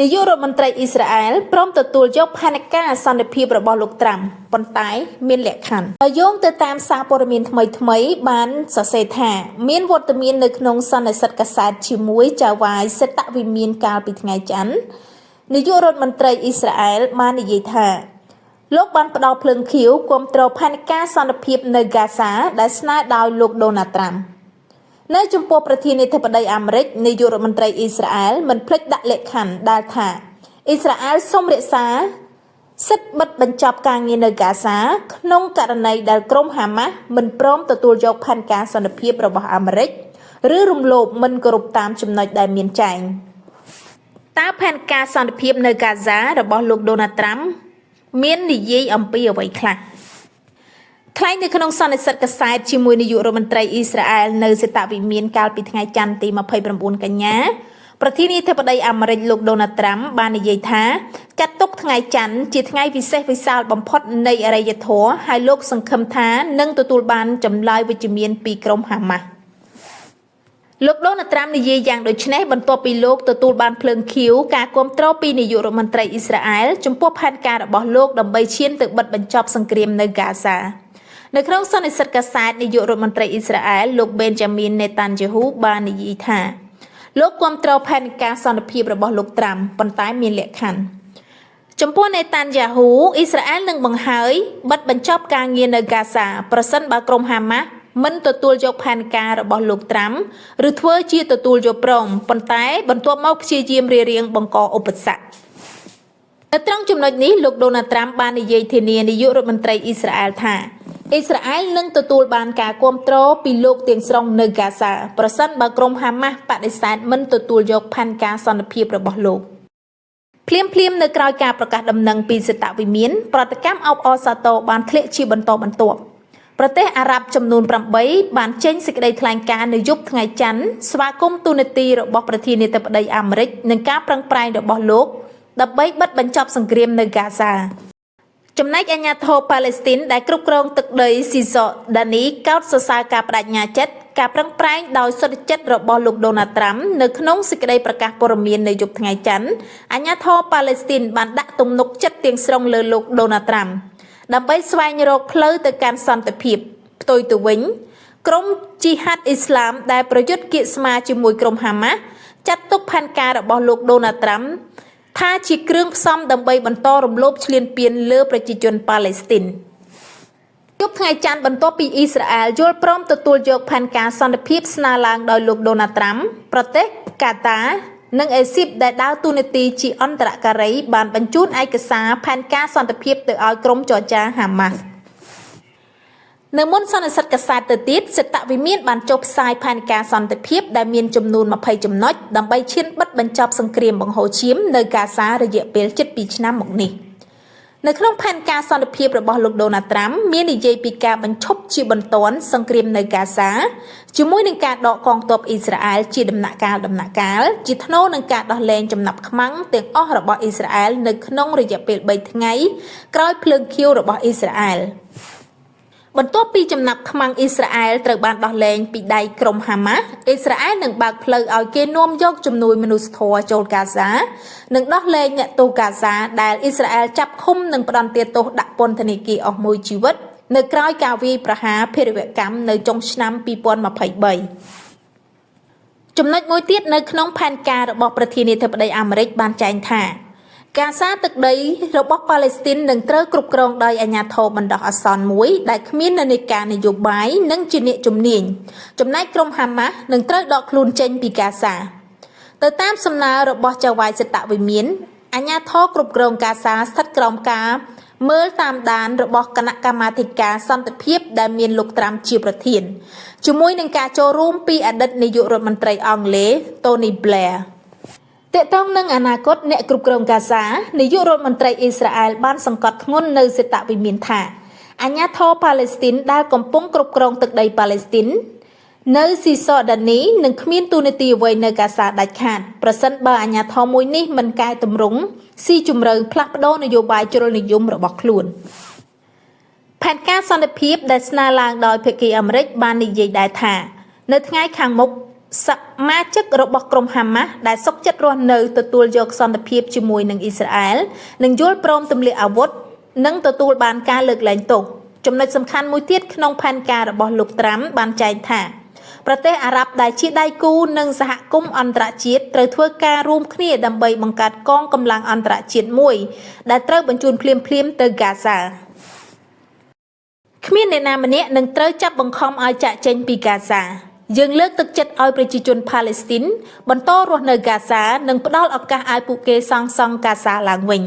នាយករដ្ឋមន្ត្រីអ៊ីស្រាអែលព្រមទទួលយកផែនការសន្តិភាពរបស់លោកត្រាំប៉ុន្តែមានលក្ខខណ្ឌដោយយោងទៅតាមសារព័ត៌មានថ្មីបានសរសេរថាមានវត្តមាននៅក្នុងសន្និសីទកាសែតជាមួយចាវ៉ាយសេតវិមានកាលពីថ្ងៃច័ន្ទនាយករដ្ឋមន្ត្រីអ៊ីស្រាអែលបាននិយាយថាលោកបានផ្ដល់ភ្លើងខៀវគាំទ្រផែនការសន្តិភាពនៅហ្គាហ្សាដែលស្នើដោយលោកដូណាល់ត្រាំនៅចំពោះប្រធានាធិបតីអាមេរិកនាយករដ្ឋមន្ត្រីអ៊ីស្រាអែលមិនភ្លេចដាក់លក្ខខណ្ឌដែលថាអ៊ីស្រាអែលសូមរក្សាសិទ្ធិបិទបញ្ចប់ការងារនៅហ្គាហ្សាក្នុងករណីដែលក្រុមហាម៉ាស់មិនព្រមទទួលយកផែនការសន្តិភាពរបស់អាមេរិកឬរំលោភមិនគោរពតាមចំណុចដែលមានចែងតើផែនការសន្តិភាពនៅហ្គាហ្សារបស់លោកដូណាល់ត្រាំមាននិយាយអំពីអ្វីខ្លះថ្លែងនៅក្នុងសន្និសីទកាសែតជាមួយនាយករដ្ឋមន្ត្រីអ៊ីស្រាអែលនៅសេតវិមានកាលពីថ្ងៃច័ន្ទទី29កញ្ញាប្រធានាធិបតីអាមេរិកលោកដូណាល់ត្រាំបាននិយាយថាចាត់ទុកថ្ងៃច័ន្ទជាថ្ងៃវិសេសវិសាលបំផុតនៃអរិយធម៌ហើយលោកសង្ឃឹមថានឹងទទួលបានចម្លើយវិជ្ជមានពីក្រុមហាម៉ាស់លោកដូណាល់ត្រាំនិយាយយ៉ាងដូចនេះបន្ទាប់ពីលោកទទួលបានភ្លើងខៀវការគាំទ្រពីនាយករដ្ឋមន្ត្រីអ៊ីស្រាអែលចំពោះផែនការរបស់លោកដើម្បីឈានទៅបិទបញ្ចប់សង្គ្រាមនៅហ្គាហ្សានៅក្នុងសន្និសីទកាសែតនាយករដ្ឋមន្ត្រីអ៊ីស្រាអែលលោកប៊ែនយ៉ាមីនណេតានយ៉ាហ៊ូបាននិយាយថាលោកគាំទ្រផែនការសន្តិភាពរបស់លោកត្រាំប៉ុន្តែមានលក្ខខណ្ឌចំពោះណេតានយ៉ាហ៊ូអ៊ីស្រាអែលនឹងបង្ហើយបិទបញ្ចប់ការងារនៅហ្គាហ្សាប្រសិនបើក្រុមហាម៉ាស់មិនទទួលយកផែនការរបស់លោកត្រាំឬធ្វើជាទទួលយកព្រមប៉ុន្តែបន្ទាប់មកព្យាយាមរារាំងបង្កឧបសគ្គនៅត្រង់ចំណុចនេះលោកដូណាល់ត្រាំបាននិយាយធានានាយករដ្ឋមន្ត្រីអ៊ីស្រាអែលថាអ៊ីស្រាអែលនឹងទទួលបានការគាំទ្រពីលោកទាំងស្រុងនៅហ្គាហ្សាប្រសិនបើក្រុមហាម៉ាស់បដិសេធមិនទទួលយកផែនការសន្តិភាពរបស់លោកភ្លាមនៅក្រោយការប្រកាសដំណឹងពីសេតវិមានប្រតិកម្មអបអរសាទរបានធ្លាក់ជាបន្តបន្ទាប់ប្រទេសអារ៉ាប់ចំនួន8បានចេញសេចក្តីថ្លែងការណ៍នៅយប់ថ្ងៃច័ន្ទស្វាគមន៍ទូនាទីរបស់ប្រធានាធិបតីអាមេរិកនិងការប្រឹងប្រែងរបស់លោកដើម្បីបិទបញ្ចប់សង្គ្រាមនៅហ្គាហ្សាចំណែកអាជ្ញាធរប៉ាឡេស្ទីនដែលគ្រប់គ្រងទឹកដីស៊ីសដានីកោតសរសើរការបដិញ្ញាចិត្តការប្រឹងប្រែងដោយសុទ្ធចិត្តរបស់លោកដូណាល់ត្រាំនៅក្នុងសេចក្តីប្រកាសព័ត៌មាននៅយប់ថ្ងៃច័ន្ទអាជ្ញាធរប៉ាឡេស្ទីនបានដាក់ទំនុកចិត្តទាំងស្រុងលើលោកដូណាល់ត្រាំដើម្បីស្វែងរកផ្លូវទៅកាន់សន្តិភាពផ្ទុយទៅវិញក្រុមជីហាត់អ៊ីស្លាមដែលប្រយុទ្ធគៀកស្មារជាមួយក្រុមហាម៉ាស់ចាត់ទុកផែនការរបស់លោកដូណាល់ត្រាំថាជាគ្រឿងផ្សំដើម្បីបន្តរំលោភឈ្លានពានលើប្រជាជនប៉ាឡេស្ទីនយប់ថ្ងៃច័ន្ទបន្ទាប់ពីអ៊ីស្រាអែលយល់ព្រមទទួលយកផែនការសន្តិភាពស្នើឡើងដោយលោកដូណាល់ត្រាំប្រទេសកាតានិងអេស៊ីបដែលដើរតួនាទីជាអន្តរការីបានបញ្ជូនឯកសារផែនការសន្តិភាពទៅឲ្យក្រុមចរចាហាម៉ាស់នៅមុនសន្និសីទកាសែតទៅទៀតសេតវិមានបានចុះផ្សាយផែនការសន្តិភាពដែលមានចំនួន20ចំណុចដើម្បីឈានបិទបញ្ចប់សង្គ្រាមបង្ហូរឈាមនៅហ្គាហ្សារយៈពេលជិត2ឆ្នាំមកនេះនៅក្នុងផែនការសន្តិភាពរបស់លោកដូណាល់ត្រាំមាននិយាយពីការបញ្ឈប់ជាបន្ទាន់សង្គ្រាមនៅហ្គាហ្សាជាមួយនឹងការដកកងទ័ពអ៊ីស្រាអែលជាដំណាក់កាលជាថ្នូរនឹងការដោះលែងចំណាប់ខ្មាំងទាំងអស់របស់អ៊ីស្រាអែលនៅក្នុងរយៈពេល3ថ្ងៃក្រោយភ្លើងខៀវរបស់អ៊ីស្រាអែលបន្ទាប់ពីចំណាប់ខ្មាំងអ៊ីស្រាអែលត្រូវបានដោះលែងពីដៃក្រុមហាម៉ាស់អ៊ីស្រាអែលនឹងបើកផ្លូវឲ្យគេនាំយកជំនួយមនុស្សធម៌ចូលហ្គាហ្សានិងដោះលែងអ្នកទោសហ្គាហ្សាដែលអ៊ីស្រាអែលចាប់ឃុំនិងផ្ដន្ទាទោសដាក់ពន្ធនាគារអស់មួយជីវិតនៅក្រៅការវាយប្រហារភេរវកម្មនៅចុងឆ្នាំ2023ចំណុចមួយទៀតនៅក្នុងផែនការរបស់ប្រធានាធិបតីអាមេរិកបានចែងថាការសារទឹកដីរបស់ប៉ាឡេស្ទីននឹងត្រូវគ្រប់គ្រងដោយអាជ្ញាធរបណ្ដោះអាសន្នមួយដែលគ្មាននានាការនយោបាយនិងជាអ្នកជំនាញចំណែកក្រុមហាម៉ាស់នឹងត្រូវដកខ្លួនចេញពីកាហ្សាទៅតាមសំណើរបស់ចៅហ្វាយសេតវិមានអាជ្ញាធរគ្រប់គ្រងកាហ្សាស្ថិតក្រោមការមើលតាមដានរបស់គណៈកម្មាធិការសន្តិភាពដែលមានលោកត្រាំជាប្រធានជាមួយនឹងការចូលរួមពីអតីតនាយករដ្ឋមន្ត្រីអង់គ្លេស Tony Blairតកតងនឹងអនាគតអ្នកគ្រប់គ្រងកាហ្សានាយករដ្ឋមន្ត្រីអ៊ីស្រាអែលបានសង្កត់ធ្ងន់នៅសេតវិមានថាអាជ្ញាធរប៉ាឡេស្ទីនដែលកំពុងគ្រប់គ្រងទឹកដីប៉ាឡេស្ទីននៅស៊ីសដានីនឹងគ្មានទូនាទីអ្វីនៅកាហ្សាដាច់ខាតប្រសិនបើអាជ្ញាធរមួយនេះមិនកែតម្រង់ស៊ីជម្រៅផ្លាស់ប្ដូរនយោបាយជ្រុលនិយមរបស់ខ្លួនផែនការសន្តិភាពដែលស្នើឡើងដោយភាគីអាមេរិកបាននិយាយដែរថានៅថ្ងៃខាងមុខ សមាជិករបស់ក្រុមហាម៉ាស់ដែលសុកចិត្តរស់នៅទទួលយកសន្តិភាពជាមួយនឹងអ៊ីស្រាអែលនិងយល់ព្រមទម្លាក់អាវុធនិងទទួលបានការលើកលែងទោសចំណុចសំខាន់មួយទៀតក្នុងផែនការរបស់លោកត្រាំបានចែងថាប្រទេសអារ៉ាប់ដែលជាដៃគូនិងសហគមន៍អន្តរជាតិត្រូវធ្វើការរួមគ្នាដើម្បីបង្កើតកងកម្លាំងអន្តរជាតិមួយដែលត្រូវបញ្ជូនភ្លាមៗទៅហ្គាហ្សាគ្មានអ្នកណាម្នាក់នឹងត្រូវចាប់បង្ខំឲ្យចាកចេញពីហ្គាហ្សាយើងលើកទឹកចិត្តឲ្យប្រជាជនផាឡេស្ទីនបន្តរស់នៅហ្គាហ្សានិងផ្ដល់ឱកាសឲ្យពួកគេសាងសង់ហ្គាហ្សាឡើងវិញ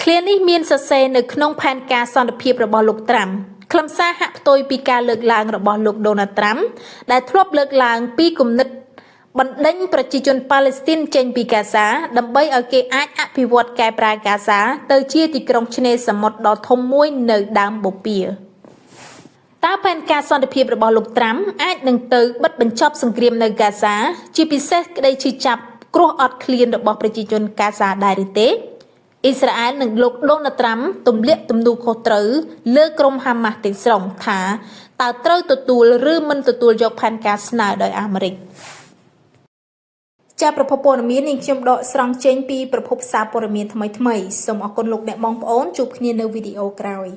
ឃ្លានេះមានសរសេរនៅក្នុងផែនការសន្តិភាពរបស់លោកត្រាំខ្លឹមសារហាក់ផ្ទុយពីការលើកឡើងរបស់លោកដូណាល់ត្រាំដែលធ្លាប់លើកឡើងពីគំនិតបណ្ដេញប្រជាជនប៉ាឡេស្ទីនចេញពីហ្គាហ្សាដើម្បីឲ្យគេអាចអភិវឌ្ឍកែប្រែហ្គាហ្សាទៅជាទីក្រុងឆ្នេរសមុទ្រដ៏ធំមួយនៅដើមបូព៌ាតើផែនការសន្តិភាពរបស់លោកត្រាំអាចនឹងទៅបិទបញ្ចប់សង្គ្រាមនៅហ្គាហ្សាជាពិសេសក្តីឈឺចាប់គ្រោះអត់ឃ្លានរបស់ប្រជាជនហ្គាហ្សាដែរឬទេអ៊ីស្រាអែលនិងលោកដូណាល់ត្រាំទម្លាក់ទំនួលខុសត្រូវលើក្រុមហាម៉ាស់ទាំងស្រុងថាតើត្រូវទទួលឬមិនទទួលយកផែនការស្នើដោយអាមេរិកជាប្រភពព័ត៌មាននេះខ្ញុំដកស្រង់ចេញពីប្រភពសារព័ត៌មានថ្មីៗសូមអរគុណលោកអ្នកបងប្អូនជួបគ្នានៅវីដេអូក្រោយ